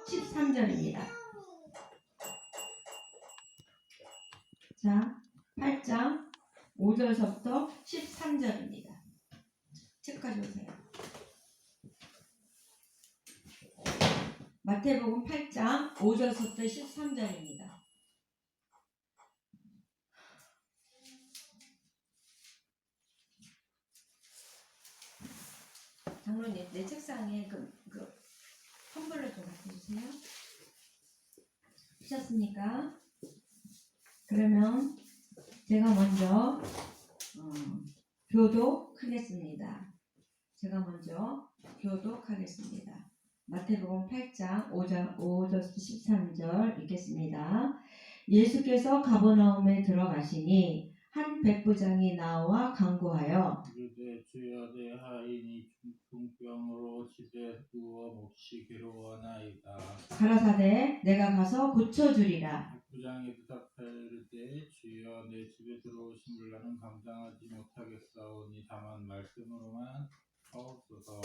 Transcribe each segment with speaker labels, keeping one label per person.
Speaker 1: 13절입니다. 자, 8장 5절서부터 13절입니다. 책 가져오세요. 마태복음 8장 5절서부터 13절입니다. 장로님, 내 책상에 그 텀블러 좀 갖다 주세요. 하셨습니까? 그러면 제가 먼저 교독하겠습니다. 마태복음 8장 5절부터 13절 읽겠습니다. 예수께서 가버나움에 들어가시니 한 백부장이 나와 간구하여
Speaker 2: 이르되 주여 내 하인이 중풍병으로 집에 누워 몹시 괴로워하나이다.
Speaker 1: 가라사대 내가 가서 고쳐주리라.
Speaker 2: 백부장이 대답하여 이르되 주여 내 집에 들어오심을 나는 감당하지 못하겠사오니 다만 말씀으로만 하옵소서.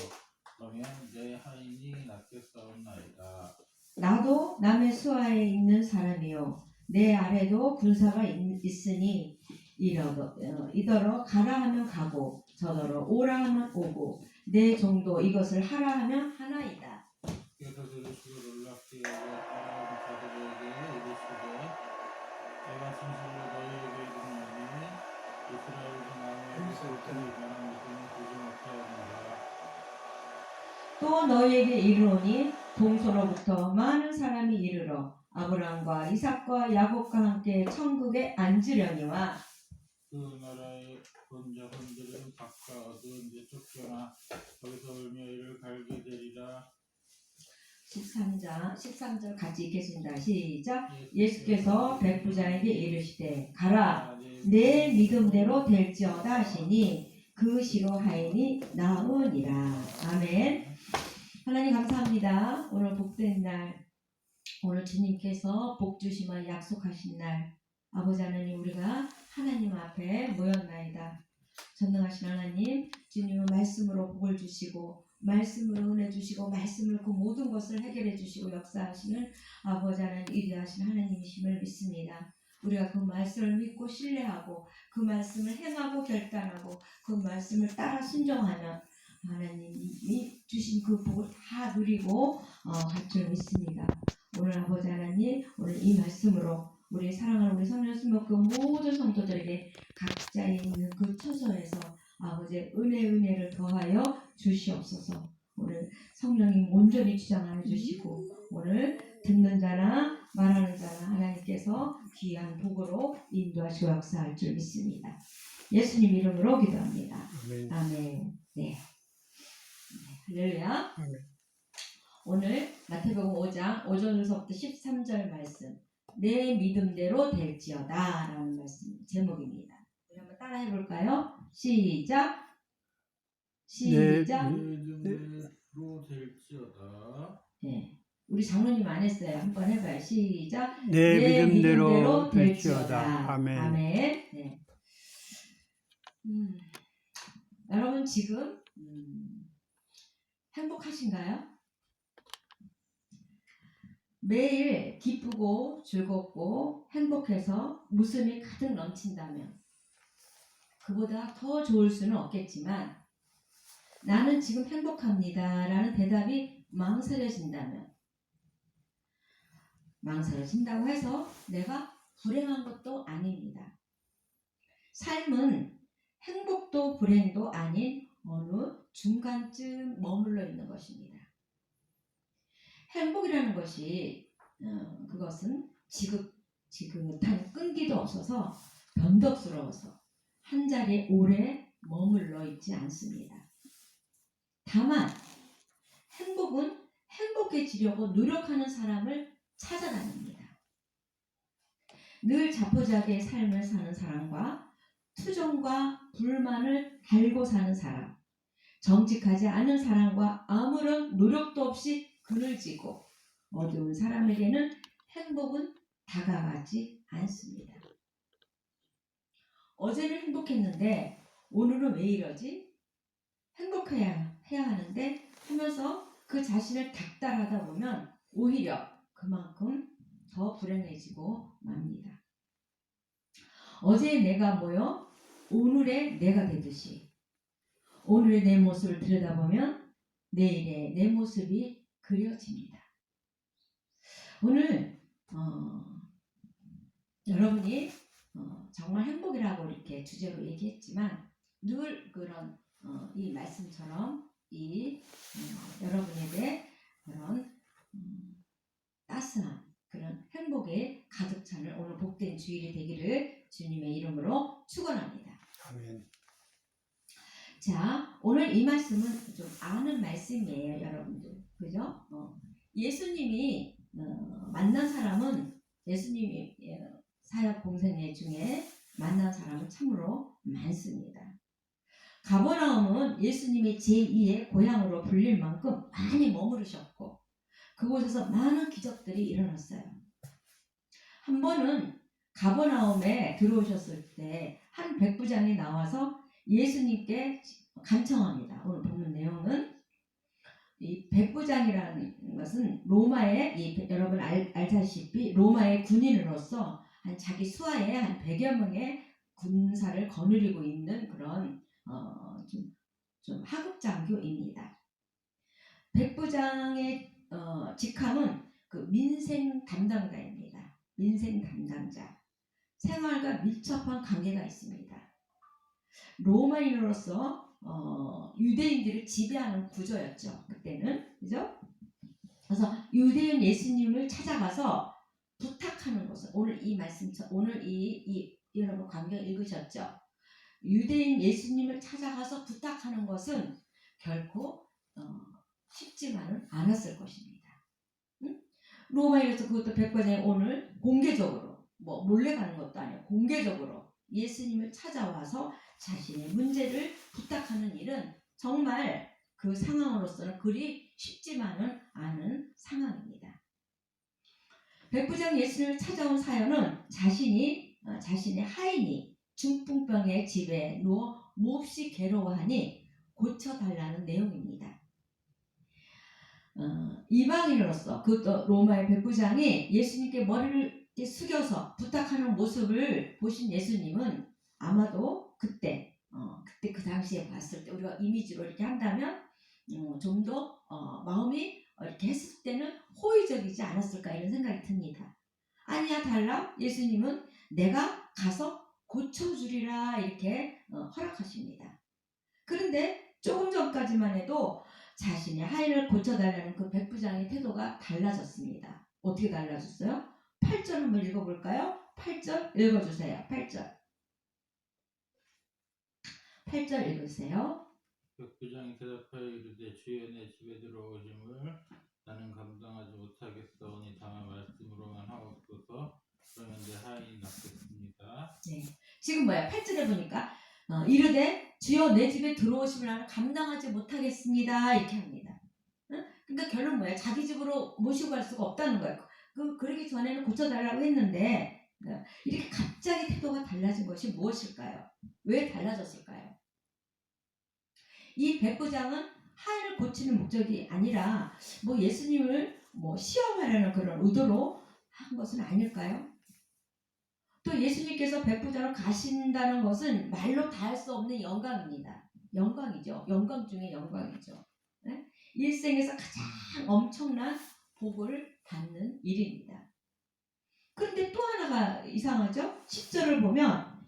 Speaker 2: 그러면 내 하인이 낫겠사옵나이다.
Speaker 1: 나도 남의 수하에 있는 사람이요 내 아래도 군사가 있으니 이더러 가라 하면 가고 저더러 오라 하면 오고 내 종도 이것을 하라 하면 하나이다.
Speaker 2: 그래서 들으시고 놀랍게 여겨 자들에게 이르시되 내가 진실로 너희에게 이르노니 이스라엘 중 아무에게서부터 이만한 믿음을 보지 못하였느니라.
Speaker 1: 또 너희에게 이르노니 동서로부터 많은 사람이 이르러 아브라함과 이삭과 야곱과 함께 천국에 앉으려니와
Speaker 2: 그 나라의 본자손들은 각각 어두운 데 쫓겨나 거기서 울며 이를 갈게 되리라.
Speaker 1: 13절 같이 읽겠습니다. 시작. 예수께서 백부장에게 이르시되 가라 내 믿음대로 될지어다 하시니 그 시로 하인이 나으니라. 아멘. 하나님 감사합니다. 오늘 복된 날, 오늘 주님께서 복 주시마 약속하신 날, 아버지 하나님 우리가 하나님 앞에 모였나이다. 전능하신 하나님, 주님은 말씀으로 복을 주시고 말씀으로 은혜 주시고 말씀으로 그 모든 것을 해결해 주시고 역사하시는 아버지 하나님 위대하신 하나님이심을 믿습니다. 우리가 그 말씀을 믿고 신뢰하고 그 말씀을 행하고 결단하고 그 말씀을 따라 순종하면 하나님이 주신 그 복을 다 누리고 갈 줄 믿습니다. 오늘 아버지 하나님 오늘 이 말씀으로 우리 사랑하는 우리 성령님과 모든 성도들에게 각자에 있는 그 처소에서 아버지의 은혜를 더하여 주시옵소서. 오늘 성령님 온전히 주장하여 주시고 오늘 듣는 자나 말하는 자나 하나님께서 귀한 복으로 인도하시고 역사할 줄 믿습니다. 예수님 이름으로 기도합니다.
Speaker 3: 아멘.
Speaker 1: 아멘. 네. 할렐루야.
Speaker 3: 아멘.
Speaker 1: 오늘 마태복음 5장 5절부터 13절 말씀 내 믿음대로 될지어다 라는 말씀 제목입니다. 우리 한번 따라 해볼까요? 시작.
Speaker 2: 내 믿음대로 될지어다.
Speaker 1: 네. 우리 장로님 안 했어요. 한번 해봐요. 시작.
Speaker 3: 내 믿음대로 될지어다. 아멘.
Speaker 1: 아멘. 네. 여러분 지금 행복하신가요? 매일 기쁘고 즐겁고 행복해서 웃음이 가득 넘친다면 그보다 더 좋을 수는 없겠지만 나는 지금 행복합니다 라는 대답이 망설여진다면 망설여진다고 해서 내가 불행한 것도 아닙니다. 삶은 행복도 불행도 아닌 어느 중간쯤 머물러 있는 것입니다. 행복이라는 것이 그것은 지긋지긋한 끈기도 없어서 변덕스러워서 한자리에 오래 머물러 있지 않습니다. 다만 행복은 행복해지려고 노력하는 사람을 찾아다닙니다. 늘 자포자기의 삶을 사는 사람과 투정과 불만을 달고 사는 사람, 정직하지 않은 사람과 아무런 노력도 없이 그늘지고 어두운 사람에게는 행복은 다가가지 않습니다. 어제는 행복했는데 오늘은 왜 이러지? 행복해야 하는데 하면서 그 자신을 닥달하다 보면 오히려 그만큼 더 불행해지고 맙니다. 어제의 내가 뭐요? 오늘의 내가 되듯이 오늘의 내 모습을 들여다보면 내일의 내 모습이 그려집니다. 오늘 여러분이 정말 행복이라고 이렇게 주제로 얘기했지만 늘 그런 이 말씀처럼 이 여러분에게 그런 따스한 그런 행복에 가득 차는 오늘 복된 주일이 되기를 주님의 이름으로 축원합니다.
Speaker 3: 아멘.
Speaker 1: 자, 오늘 이 말씀은 좀 아는 말씀이에요, 여러분들. 그죠? 예수님이 만난 사람은 예수님이 사역 공생애 중에 만난 사람은 참으로 많습니다. 가버나움은 예수님의 제2의 고향으로 불릴 만큼 많이 머무르셨고 그곳에서 많은 기적들이 일어났어요. 한 번은 가버나움에 들어오셨을 때 한 백부장이 나와서 예수님께 간청합니다. 오늘 본문 내용은 이 백부장이라는 것은 로마의 여러분 알다시피 로마의 군인으로서 한 자기 수하에 한 100여 명의 군사를 거느리고 있는 그런 좀 하급 장교입니다. 백부장의 직함은 그 민생 담당자입니다. 민생 담당자. 생활과 밀접한 관계가 있습니다. 로마인으로서 유대인들을 지배하는 구조였죠. 그때는. 그죠? 그래서 유대인 예수님을 찾아가서 부탁하는 것은 오늘 이 말씀, 오늘 이 여러분 관계 읽으셨죠? 유대인 예수님을 찾아가서 부탁하는 것은 결코 쉽지만은 않았을 것입니다. 응? 로마인에서 그것도 백부장이 오늘 공개적으로 뭐 몰래 가는 것도 아니고 공개적으로 예수님을 찾아와서 자신의 문제를 부탁하는 일은 정말 그 상황으로서는 그리 쉽지만은 않은 상황입니다. 백부장 예수님을 찾아온 사연은 자신의 하인이 중풍병의 집에 누워 몹시 괴로워하니 고쳐달라는 내용입니다. 이방인으로서 그것도 로마의 백부장이 예수님께 머리를 숙여서 부탁하는 모습을 보신 예수님은 아마도 그때 그 당시에 봤을 때 우리가 이미지로 이렇게 한다면 좀 더 마음이 이렇게 했을 때는 호의적이지 않았을까 이런 생각이 듭니다. 아니야 달라 예수님은 내가 가서 고쳐주리라 이렇게 허락하십니다. 그런데 조금 전까지만 해도 자신의 하인을 고쳐달라는 그 백부장의 태도가 달라졌습니다. 어떻게 달라졌어요? 8절 한번 읽어볼까요? 8절 읽어주세요. 8절 읽으세요.
Speaker 2: 백부장이 대답하여 이르되 주여 내 집에 들어오심을 나는 감당하지 못하겠사오니 다만 말씀으로만 하옵소서. 그러면 내 하인이 낫겠습니다.
Speaker 1: 네. 지금 뭐야? 8절에 보니까 이르되 주여 내 집에 들어오심을 나는 감당하지 못하겠습니다. 이렇게 합니다. 응? 그러니까 결론 뭐야? 자기 집으로 모시고 갈 수가 없다는 거예요. 그러기 전에는 고쳐달라고 했는데 이렇게 갑자기 태도가 달라진 것이 무엇일까요? 왜 달라졌을까요? 이 백부장은 하인을 고치는 목적이 아니라 뭐 예수님을 뭐 시험하려는 그런 의도로 한 것은 아닐까요? 또 예수님께서 백부장을 가신다는 것은 말로 다 할 수 없는 영광입니다. 영광이죠. 영광 중에 영광이죠. 네? 일생에서 가장 엄청난 복을 받는 일입니다. 그런데 또 하나가 이상하죠? 10절을 보면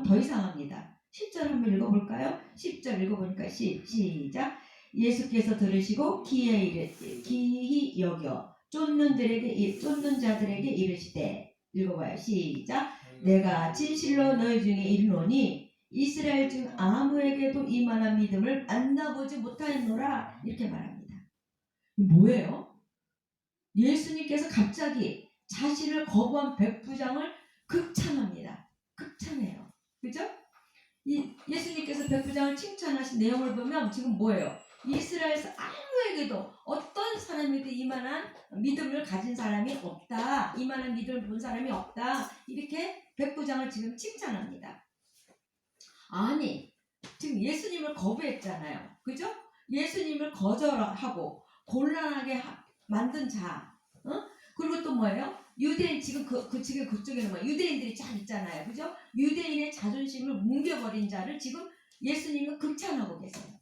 Speaker 1: 더 이상합니다. 10절 한번 읽어볼까요? 10절 읽어보니까 시작. 예수께서 들으시고 기히 여겨 쫓는 자들에게 이르시되 읽어봐요. 시작. 내가 진실로 너희 중에 이르노니 이스라엘 중 아무에게도 이만한 믿음을 만나보지 못하였노라 이렇게 말합니다. 뭐예요? 예수님께서 갑자기 자신을 거부한 백부장을 극찬합니다. 극찬해요. 그죠? 예수님께서 백부장을 칭찬하신 내용을 보면 지금 뭐예요? 이스라엘에서 아무에게도 어떤 사람에도 이만한 믿음을 가진 사람이 없다. 이만한 믿음을 본 사람이 없다. 이렇게 백부장을 지금 칭찬합니다. 아니, 지금 예수님을 거부했잖아요. 그죠? 예수님을 거절하고 곤란하게 만든 자, 그리고 또 뭐예요? 유대인 지금 지금 그쪽에는 뭐 유대인들이 잘 있잖아요, 그죠? 유대인의 자존심을 뭉개버린 자를 지금 예수님은 극찬하고 계세요.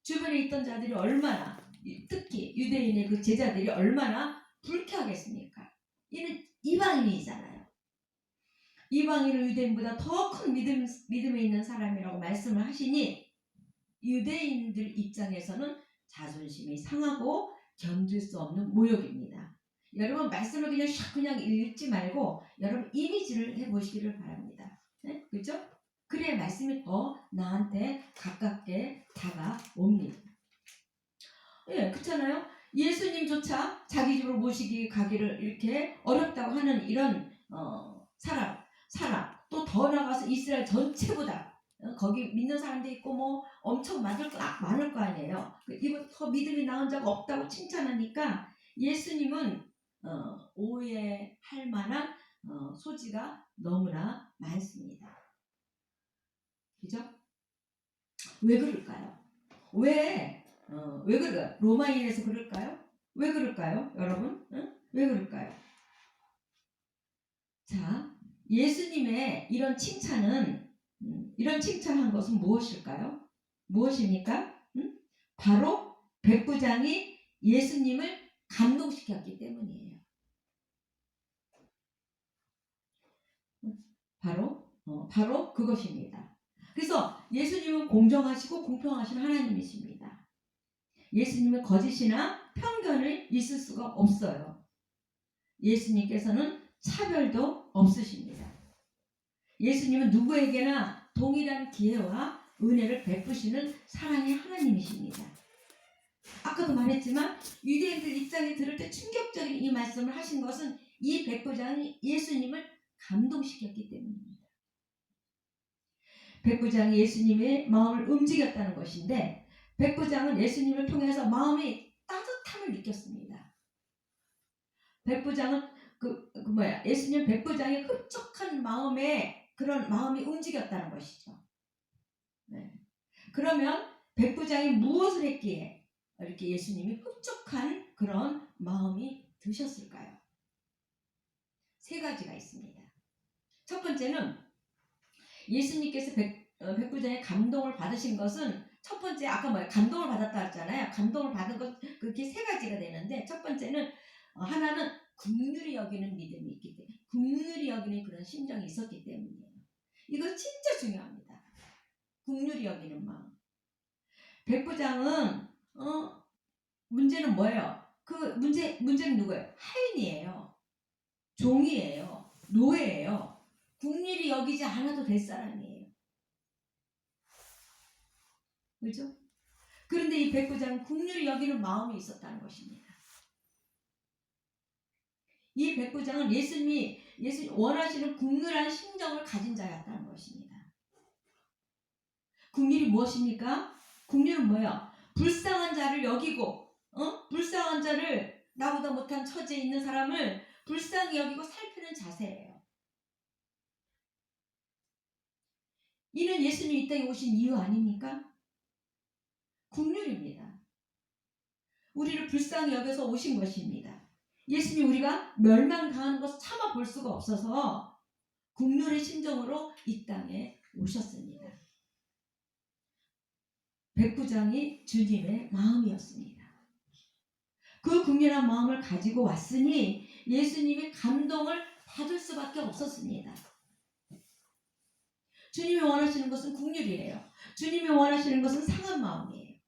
Speaker 1: 주변에 있던 자들이 얼마나, 특히 유대인의 그 제자들이 얼마나 불쾌하겠습니까? 이는 이방인이잖아요. 이방인은 유대인보다 더 큰 믿음에 있는 사람이라고 말씀을 하시니 유대인들 입장에서는 자존심이 상하고 견딜 수 없는 모욕입니다. 여러분 말씀을 그냥 읽지 말고 여러분 이미지를 해보시기를 바랍니다. 네? 그렇죠? 그래야 말씀이 더 나한테 가깝게 다가옵니다. 예, 그렇잖아요. 예수님조차 자기 집으로 모시기 가기를 이렇게 어렵다고 하는 이런 사람 또 더 나가서 이스라엘 전체보다 거기 믿는 사람도 있고 뭐 엄청 많을 거 아니에요. 이거 더 믿음이 나은 자가 없다고 칭찬하니까 예수님은 오해할 만한 소지가 너무나 많습니다. 그죠? 왜 그럴까요? 왜 그럴까요? 로마인에서 그럴까요? 왜 그럴까요? 여러분? 왜 그럴까요? 자, 예수님의 이런 칭찬한 것은 무엇일까요? 무엇입니까? 바로 백부장이 예수님을 감동시켰기 때문이에요. 바로 그것입니다. 그래서 예수님은 공정하시고 공평하신 하나님이십니다. 예수님은 거짓이나 편견이 있을 수가 없어요. 예수님께서는 차별도 없으십니다. 예수님은 누구에게나 동일한 기회와 은혜를 베푸시는 사랑의 하나님이십니다. 아까도 말했지만 유대인들 입장에 들을 때 충격적인 이 말씀을 하신 것은 이 백부장이 예수님을 감동시켰기 때문입니다. 백부장이 예수님의 마음을 움직였다는 것인데 백부장은 예수님을 통해서 마음의 따뜻함을 느꼈습니다. 백부장은 예수님 백부장의 흡족한 마음에 그런 마음이 움직였다는 것이죠. 네. 그러면 백부장이 무엇을 했기에 이렇게 예수님이 흡족한 그런 마음이 드셨을까요? 세 가지가 있습니다. 첫 번째는 예수님께서 백부장의 감동을 받으신 것은 첫 번째 아까 감동을 받았다 했잖아요. 감동을 받은 것 그렇게 세 가지가 되는데 첫 번째는 하나는 긍휼히 여기는 믿음이 있기 때문에 긍휼히 여기는 그런 심정이 있었기 때문이에요. 이거 진짜 중요합니다. 긍휼히 여기는 마음. 백부장은 문제는 뭐예요? 그 문제는 누구예요? 하인이에요. 종이에요. 노예예요. 긍휼히 여기지 않아도 될 사람이에요. 그렇죠? 그런데 이 백부장은 긍휼히 여기는 마음이 있었다는 것입니다. 이 백부장은 예수님이 원하시는 긍휼한 심정을 가진 자였다는 것입니다. 긍휼이 무엇입니까? 긍휼은 뭐예요? 불쌍한 자를 여기고 불쌍한 자를 나보다 못한 처지에 있는 사람을 불쌍히 여기고 살피는 자세예요. 이는 예수님이 이 땅에 오신 이유 아닙니까? 긍휼입니다. 우리를 불쌍히 여겨서 오신 것입니다. 예수님 우리가 멸망당하는 것을 참아 볼 수가 없어서 긍휼의 심정으로 이 땅에 오셨습니다. 백부장이 주님의 마음이었습니다. 그 긍휼한 마음을 가지고 왔으니 예수님의 감동을 받을 수밖에 없었습니다. 주님이 원하시는 것은 긍휼이에요. 주님이 원하시는 것은 상한 마음이에요.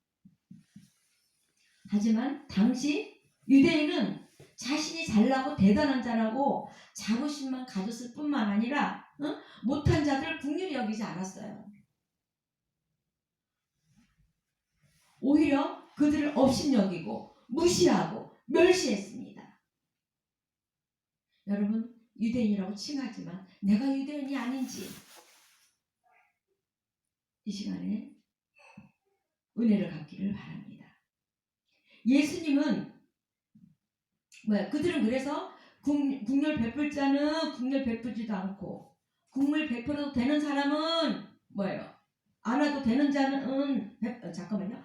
Speaker 1: 하지만 당시 유대인은 자신이 잘나고 대단한 자라고 자부심만 가졌을 뿐만 아니라 못한 자들을 긍휼히 여기지 않았어요. 오히려 그들을 업신여기고 무시하고 멸시했습니다. 여러분 유대인이라고 칭하지만 내가 유대인이 아닌지 이 시간에 은혜를 갖기를 바랍니다. 예수님은 그들은 그래서 긍휼 베풀 자는 긍휼 베풀지도 않고 긍휼 베풀어도 되는 사람은 안 와도 되는 자는 잠깐만요.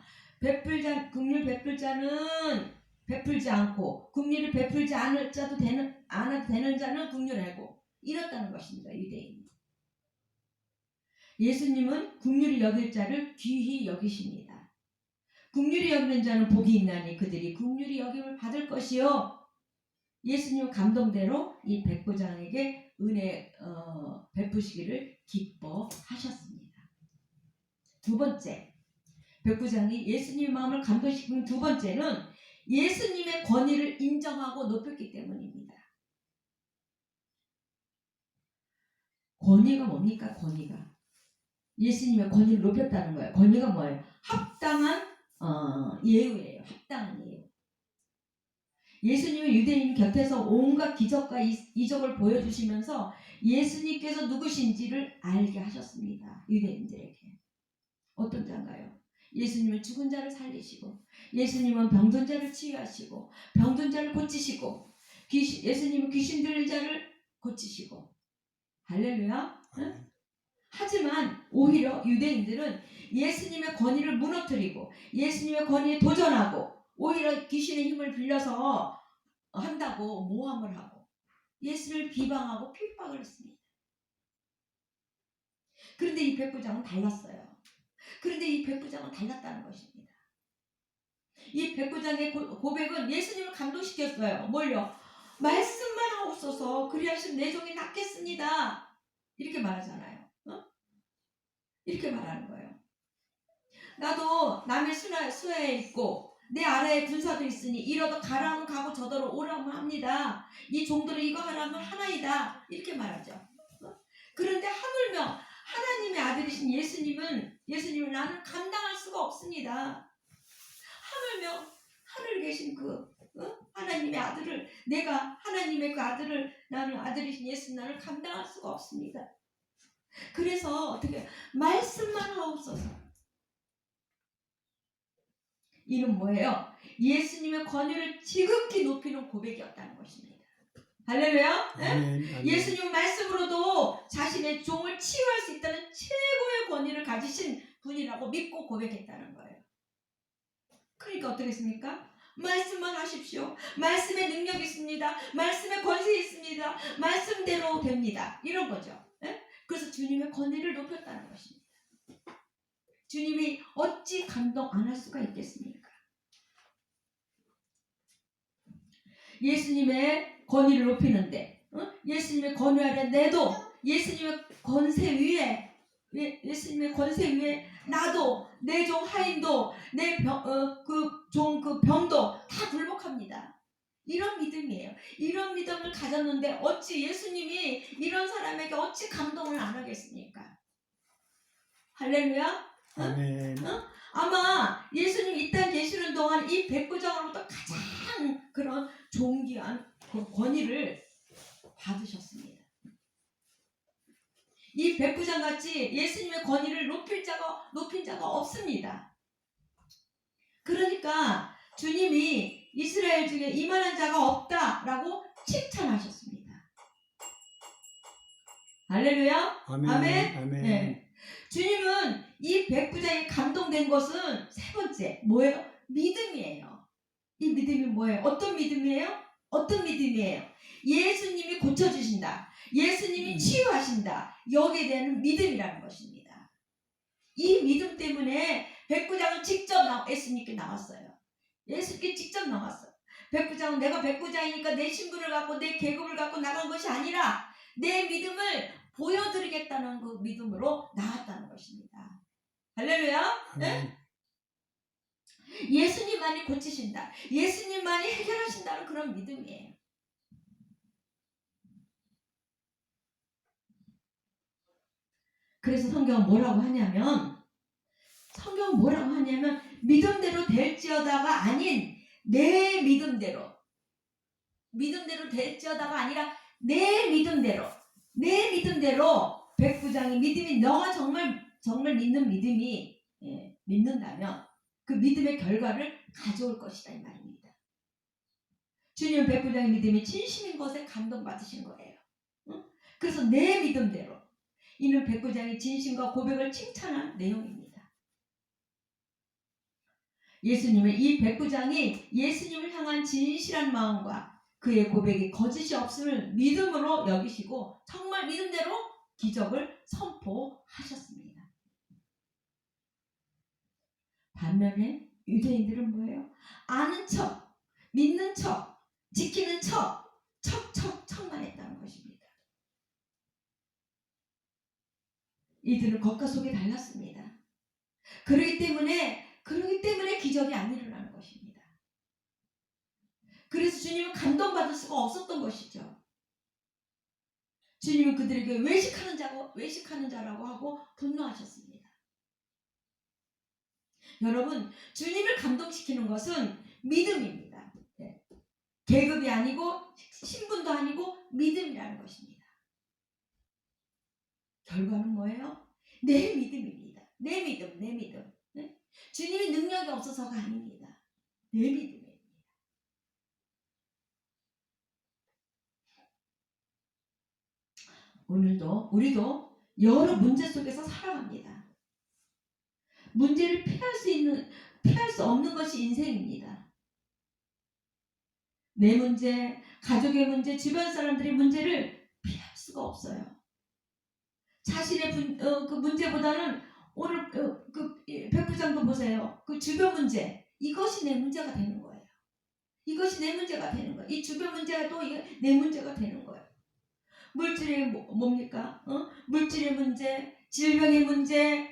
Speaker 1: 국률 베풀 자는 베풀지 않고 국률을 베풀지 않을 자도 않아도 되는 자는 국률하고 이렇다는 것입니다. 유대인이. 예수님은 국률이 여길 자를 귀히 여기십니다. 국률이 여기는 자는 복이 있나니 그들이 국률이 여김을 받을 것이요. 예수님 감동대로 이 백부장에게 은혜 베푸시기를 기뻐하셨습니다. 두 번째, 백부장이 예수님의 마음을 감동시키는 두 번째는 예수님의 권위를 인정하고 높였기 때문입니다. 권위가 뭡니까? 권위가. 예수님의 권위를 높였다는 거예요. 권위가 뭐예요? 합당한 예우예요. 합당한 예우. 예수님은 유대인 곁에서 온갖 기적과 이적을 보여주시면서 예수님께서 누구신지를 알게 하셨습니다. 유대인들에게. 어떤 자인가요? 예수님은 죽은 자를 살리시고, 예수님은 병든 자를 치유하시고, 병든 자를 고치시고, 예수님은 귀신 들린 자를 고치시고. 할렐루야. 응? 하지만 오히려 유대인들은 예수님의 권위를 무너뜨리고 예수님의 권위에 도전하고 오히려 귀신의 힘을 빌려서 한다고 모함을 하고 예수를 비방하고 핍박을 했습니다. 그런데 이 백부장은 달랐어요. 그런데 이 백부장은 달랐다는 것입니다. 이 백부장의 고백은 예수님을 감동시켰어요. 뭘요? 말씀만 하옵소서 그리하시면 내 종이 낫겠습니다. 이렇게 말하잖아요. 이렇게 말하는 거예요. 나도 남의 수하에 있고 내 아래에 군사도 있으니 이러다 가라면 가고 저더러 오라면 합니다. 이 종들은 이거 하라면 하나이다. 이렇게 말하죠. 그런데 하물며 하나님의 아들이신 예수님은 나는 감당할 수가 없습니다. 하물며 하늘에 계신 하나님의 아들을 내가 하나님의 그 아들을 나는 아들이신 예수님 나를 감당할 수가 없습니다. 그래서 어떻게 말씀만 하옵소서. 이는 뭐예요? 예수님의 권위를 지극히 높이는 고백이었다는 것입니다. 할렐루야. 네? 예수님 말씀으로도 자신의 종을 치유할 수 있다는 최고의 권위를 가지신 분이라고 믿고 고백했다는 거예요. 그러니까 어떻게 했습니까? 말씀만 하십시오. 말씀에 능력이 있습니다. 말씀에 권세 있습니다. 말씀대로 됩니다. 이런 거죠. 네? 그래서 주님의 권위를 높였다는 것입니다. 주님이 어찌 감동 안 할 수가 있겠습니까? 예수님의 권위를 높이는데 예수님의 권위 아래 내도 예수님의 권세 위에 나도 내 종 하인도 내 병도 다 굴복합니다. 이런 믿음이에요. 이런 믿음을 가졌는데 어찌 예수님이 이런 사람에게 어찌 감동을 안 하겠습니까? 할렐루야.
Speaker 3: 아멘.
Speaker 1: 아마 예수님 이 땅 계시는 동안 이 백부장으로부터 가장 그런 존귀한 권위를 받으셨습니다. 이 백부장 같이 예수님의 권위를 높인 자가 없습니다. 그러니까 주님이 이스라엘 중에 이만한 자가 없다라고 칭찬하셨습니다. 할렐루야.
Speaker 3: 아멘.
Speaker 1: 아멘.
Speaker 3: 아멘.
Speaker 1: 네. 주님은 이 백부장이 감동된 것은 세 번째 뭐예요? 믿음이에요. 이 믿음이 뭐예요? 어떤 믿음이에요? 예수님이 고쳐주신다. 예수님이 치유하신다. 여기에 대한 믿음이라는 것입니다. 이 믿음 때문에 백부장은 직접 예수님께 나왔어요. 예수님께 직접 나왔어요. 백부장은 내가 백부장이니까 내 신분을 갖고 내 계급을 갖고 나간 것이 아니라 내 믿음을 보여드리겠다는 그 믿음으로 나왔다는 것입니다. 할렐루야. 네? 예수님만이 고치신다. 예수님만이 해결하신다는 그런 믿음이에요. 그래서 성경은 뭐라고 하냐면 믿음대로 될지어다가 아닌 내 믿음대로 될지어다가 아니라 내 믿음대로 백부장이 믿음이 너가 정말 믿는 믿음이 믿는다면 그 믿음의 결과를 가져올 것이다 이 말입니다. 주님은 백부장의 믿음이 진심인 것에 감동받으신 거예요. 그래서 내 믿음대로 이는 백부장의 진심과 고백을 칭찬한 내용입니다. 예수님의 이 백부장이 예수님을 향한 진실한 마음과 그의 고백이 거짓이 없음을 믿음으로 여기시고 정말 믿음대로 기적을 선포하셨습니다. 반면에 유대인들은 뭐예요? 아는 척, 믿는 척, 지키는 척만 했다는 것입니다. 이들은 겉과 속이 달랐습니다. 그러기 때문에 기적이 안 일어나는 것입니다. 그래서 주님은 감동받을 수가 없었던 것이죠. 주님은 그들에게 외식하는 자라고 하고 분노하셨습니다. 여러분, 주님을 감동시키는 것은 믿음입니다. 계급이 아니고 신분도 아니고 믿음이라는 것입니다. 결과는 뭐예요? 내 믿음입니다. 내 믿음. 네? 주님이 능력이 없어서가 아닙니다. 내 믿음입니다. 우리도 여러 문제 속에서 살아갑니다. 문제를 피할 수 없는 것이 인생입니다. 내 문제, 가족의 문제, 주변 사람들의 문제를 피할 수가 없어요. 자신의 그 문제보다는 오늘 그 백부장도 보세요. 그 주변 문제, 이것이 내 문제가 되는 거예요. 이것이 내 문제가 되는 거예요. 이 주변 문제가 또 내 문제가 되는 거예요. 물질이 뭡니까? 물질의 문제, 질병의 문제,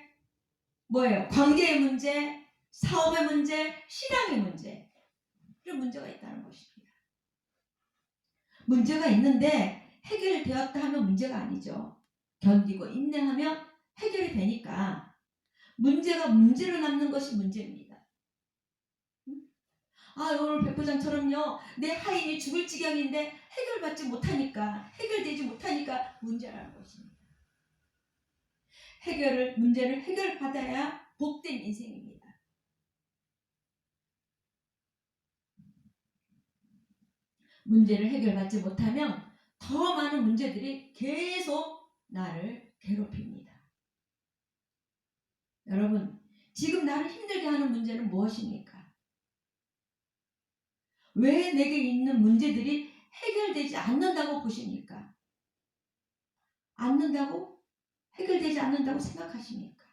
Speaker 1: 뭐예요? 관계의 문제, 사업의 문제, 신앙의 문제. 이런 문제가 있다는 것입니다. 문제가 있는데 해결되었다 하면 문제가 아니죠. 견디고 인내하면 해결이 되니까 문제가 문제로 남는 것이 문제입니다. 오늘 백부장처럼요, 내 하인이 죽을 지경인데 해결되지 못하니까 문제라는 것입니다. 문제를 해결받아야 복된 인생입니다. 문제를 해결받지 못하면 더 많은 문제들이 계속 나를 괴롭힙니다. 여러분, 지금 나를 힘들게 하는 문제는 무엇입니까? 왜 내게 있는 문제들이 해결되지 않는다고 보십니까? 해결되지 않는다고 생각하십니까?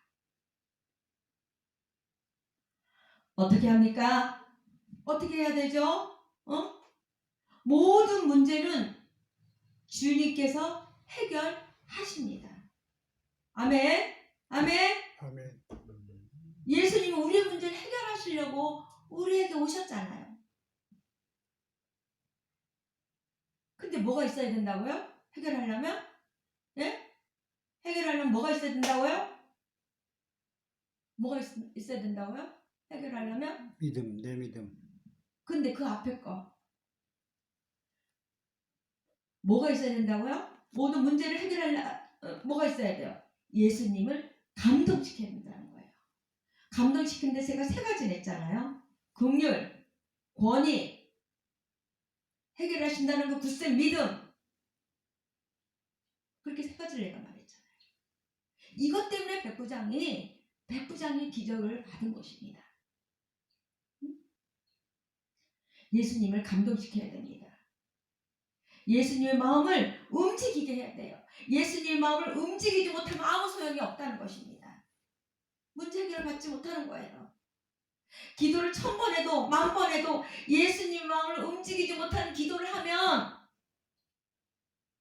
Speaker 1: 어떻게 합니까? 어떻게 해야 되죠? 모든 문제는 주님께서 해결하십니다. 아멘. 예수님은 우리의 문제를 해결하시려고 우리에게 오셨잖아요. 근데 뭐가 있어야 된다고요? 해결하려면? 예? 해결하려면 뭐가 있어야 된다고요? 뭐가 있어야 된다고요? 해결하려면?
Speaker 3: 믿음, 내 믿음.
Speaker 1: 근데 그 앞에 거 뭐가 있어야 된다고요? 모든 문제를 해결하려면 뭐가 있어야 돼요? 예수님을 감동시켜야 된다는 거예요. 감동시키는데 제가 3가지 냈잖아요. 긍휼, 권위, 해결하신다는 그 굳센 믿음. 그렇게 3가지를 내가 말했잖아요. 이것 때문에 백부장이 기적을 받은 것입니다. 예수님을 감동시켜야 됩니다. 예수님의 마음을 움직이게 해야 돼요. 예수님의 마음을 움직이지 못하면 아무 소용이 없다는 것입니다. 문제 해결을 받지 못하는 거예요. 기도를 1000번 해도 10,000번 해도 예수님의 마음을 움직이지 못하는 기도를 하면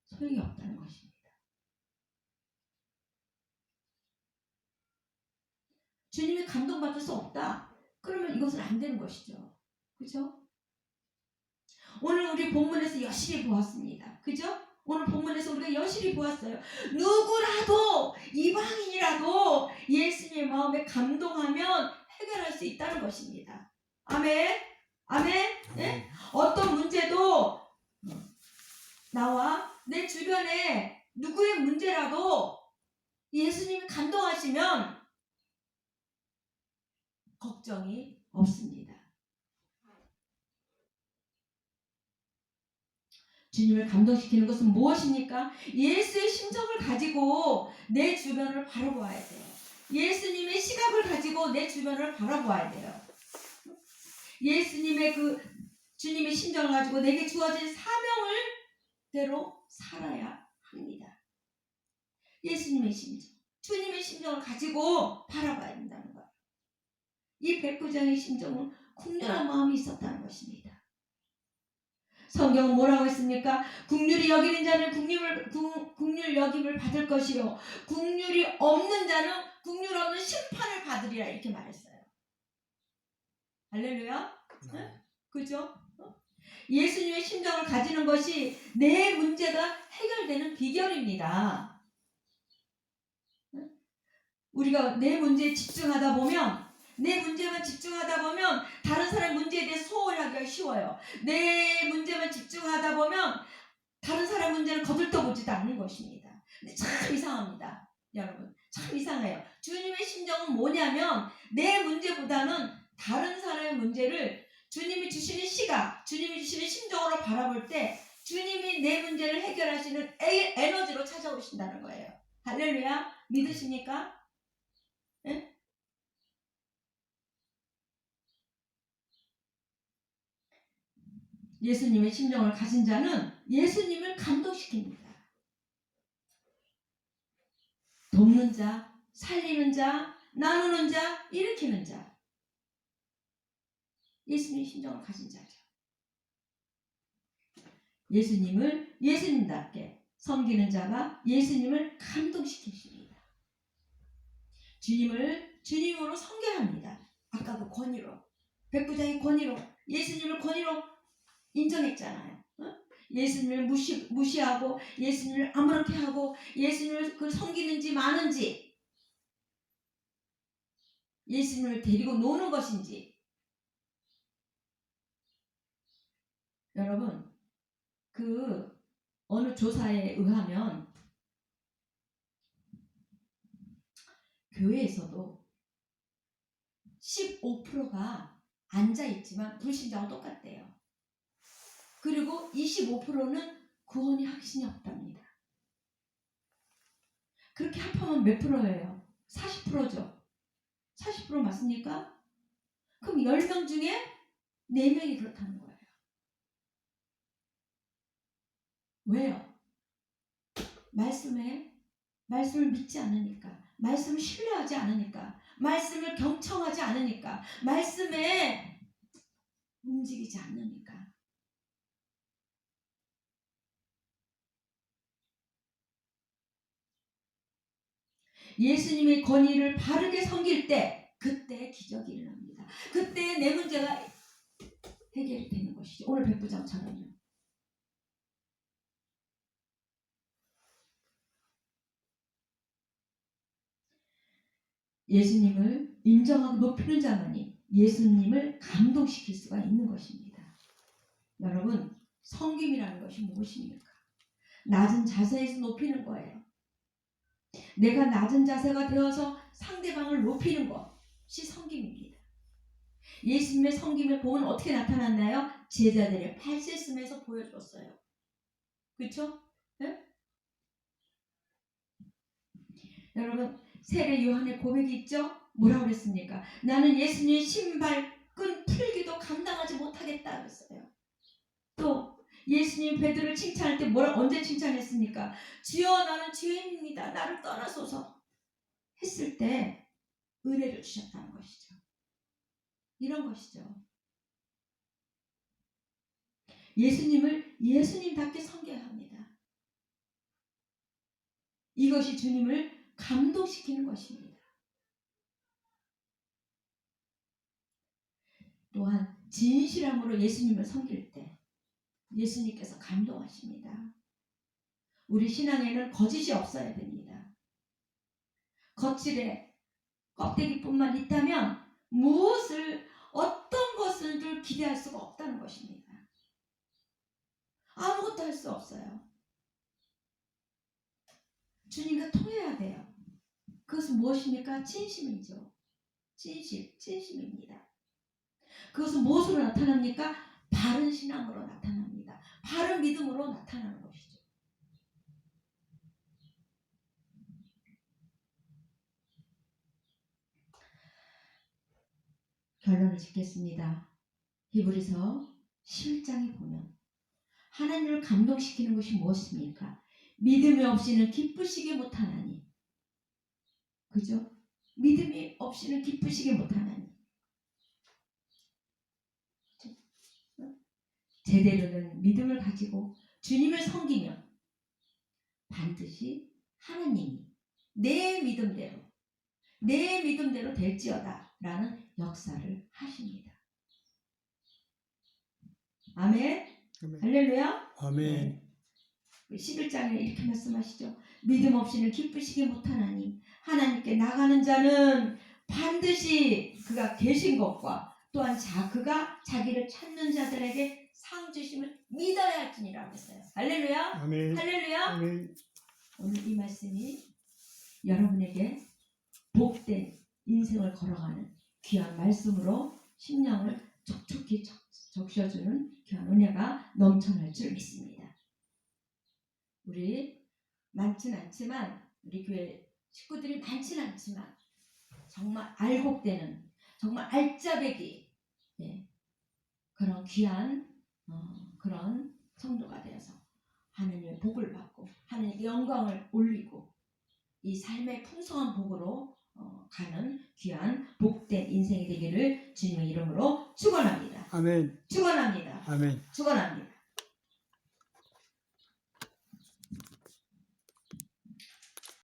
Speaker 1: 소용이 없다는 것입니다. 주님이 감동받을 수 없다. 그러면 이것은 안 되는 것이죠. 그죠? 오늘 우리 본문에서 여실히 보았습니다. 그죠? 오늘 본문에서 우리가 여실히 보았어요. 누구라도, 이방인이라도 예수님의 마음에 감동하면 해결할 수 있다는 것입니다. 아멘. 네? 어떤 문제도 나와 내 주변에 누구의 문제라도 예수님이 감동하시면 걱정이 없습니다. 주님을 감동시키는 것은 무엇입니까? 예수의 심정을 가지고 내 주변을 바라보아야 돼요. 예수님의 시각을 가지고 내 주변을 바라보아야 돼요. 예수님의 그 주님의 심정을 가지고 내게 주어진 사명을 대로 살아야 합니다. 예수님의 심정, 주님의 심정을 가지고 바라봐야 된다는 거예요. 이 백부장의 심정은 국률한 마음이 있었다는 것입니다. 성경은 뭐라고 했습니까? 국률이 여기는 자는 국률 여김을 받을 것이요 국률이 없는 자는 국률 없는 심판을 받으리라 이렇게 말했어요. 할렐루야. 네? 그죠? 예수님의 심정을 가지는 것이 내 문제가 해결되는 비결입니다. 우리가 내 문제에 집중하다 보면 내 문제만 집중하다 보면 다른 사람 문제에 대해 소홀하기가 쉬워요. 내 문제만 집중하다 보면 다른 사람 문제는 거들떠보지도 않는 것입니다. 근데 참 이상합니다. 여러분 참 이상해요. 주님의 심정은 뭐냐면 내 문제보다는 다른 사람의 문제를 주님이 주시는 시각, 주님이 주시는 심정으로 바라볼 때 주님이 내 문제를 해결하시는 에너지로 찾아오신다는 거예요. 할렐루야. 믿으십니까? 네? 예수님의 심정을 가진 자는 예수님을 감동시킵니다. 돕는 자, 살리는 자, 나누는 자, 일으키는 자. 예수님의 심정을 가진 자죠. 예수님을 예수님답게 섬기는 자가 예수님을 감동시키십니다. 주님을 주님으로 섬겨합니다. 아까 그 권위로, 백부장의 권위로, 예수님을 권위로 인정했잖아요. 예수님을 무시하고 예수님을 아무렇게 하고 예수님을 그 섬기는지 마는지, 예수님을 데리고 노는 것인지. 여러분 그 어느 조사에 의하면 교회에서도 15%가 앉아있지만 불신자와 똑같대요. 그리고 25%는 구원이 확신이 없답니다. 그렇게 합하면 몇 프로예요? 40%죠. 40% 맞습니까? 그럼 10명 중에 4명이 그렇다는 거예요. 왜요? 말씀을 믿지 않으니까, 말씀을 신뢰하지 않으니까, 말씀을 경청하지 않으니까, 말씀에 움직이지 않으니까. 예수님의 권위를 바르게 섬길 때 그때 기적이 일어납니다. 그때 내 문제가 해결이 되는 것이죠. 오늘 백부장처럼요. 예수님을 인정하고 높이는 자만이 예수님을 감동시킬 수가 있는 것입니다. 여러분 섬김이라는 것이 무엇입니까? 낮은 자세에서 높이는 거예요. 내가 낮은 자세가 되어서 상대방을 높이는 것이 섬김입니다. 예수님의 섬김의 복은 어떻게 나타났나요? 제자들의 발씻음에서 보여줬어요. 그렇죠? 네? 여러분 세례 요한의 고백이 있죠? 뭐라고 그랬습니까? 나는 예수님의 신발끈 풀기도 감당하지 못하겠다 그랬어요. 또 예수님 베드로를 칭찬할 때 언제 칭찬했습니까? 주여 나는 죄인입니다. 나를 떠나소서 했을 때 은혜를 주셨다는 것이죠. 이런 것이죠. 예수님을 예수님답게 섬겨야 합니다. 이것이 주님을 감동시키는 것입니다. 또한 진실함으로 예수님을 섬길 때 예수님께서 감동하십니다. 우리 신앙에는 거짓이 없어야 됩니다. 거칠에 껍데기뿐만 있다면 어떤 것을 기대할 수가 없다는 것입니다. 아무것도 할 수 없어요. 주님과 통해야 돼요. 그것은 무엇입니까? 진심이죠. 진심입니다. 그것은 무엇으로 나타납니까? 바른 신앙으로 나타납니다. 바른 믿음으로 나타나는 것이죠. 결론을 짓겠습니다. 히브리서 11장에 보면 하나님을 감동시키는 것이 무엇입니까? 믿음이 없이는 기쁘시게 못하나니. 그죠? 믿음이 없이는 기쁘시게 못하나니. 제대로는 믿음을 가지고 주님을 섬기면 반드시 하나님이 내 믿음대로 될지어다 라는 역사를 하십니다. 아멘.
Speaker 3: 아멘.
Speaker 1: 할렐루야.
Speaker 3: 아멘.
Speaker 1: 11장에 이렇게 말씀하시죠. 믿음 없이는 기쁘시게 못하나니 하나님께 나가는 자는 반드시 그가 계신 것과 또한 그가 자기를 찾는 자들에게 상 주심을 믿어야 할지니라고 했어요. 할렐루야.
Speaker 3: 아멘.
Speaker 1: 할렐루야.
Speaker 3: 아멘.
Speaker 1: 오늘 이 말씀이 여러분에게 복된 인생을 걸어가는 귀한 말씀으로 심령을 촉촉히 적셔주는 귀한 은혜가 넘쳐날 줄 믿습니다. 우리 많진 않지만 우리 교회 식구들이 많진 않지만 정말 알곡되는 정말 알짜배기 그런 귀한 그런 성도가 되어서 하나님의 복을 받고 하나님의 영광을 올리고 이 삶의 풍성한 복으로 가는 귀한 복된 인생이 되기를 주님의 이름으로 축원합니다.
Speaker 3: 아멘.
Speaker 1: 축원합니다.
Speaker 3: 아멘.
Speaker 1: 축원합니다.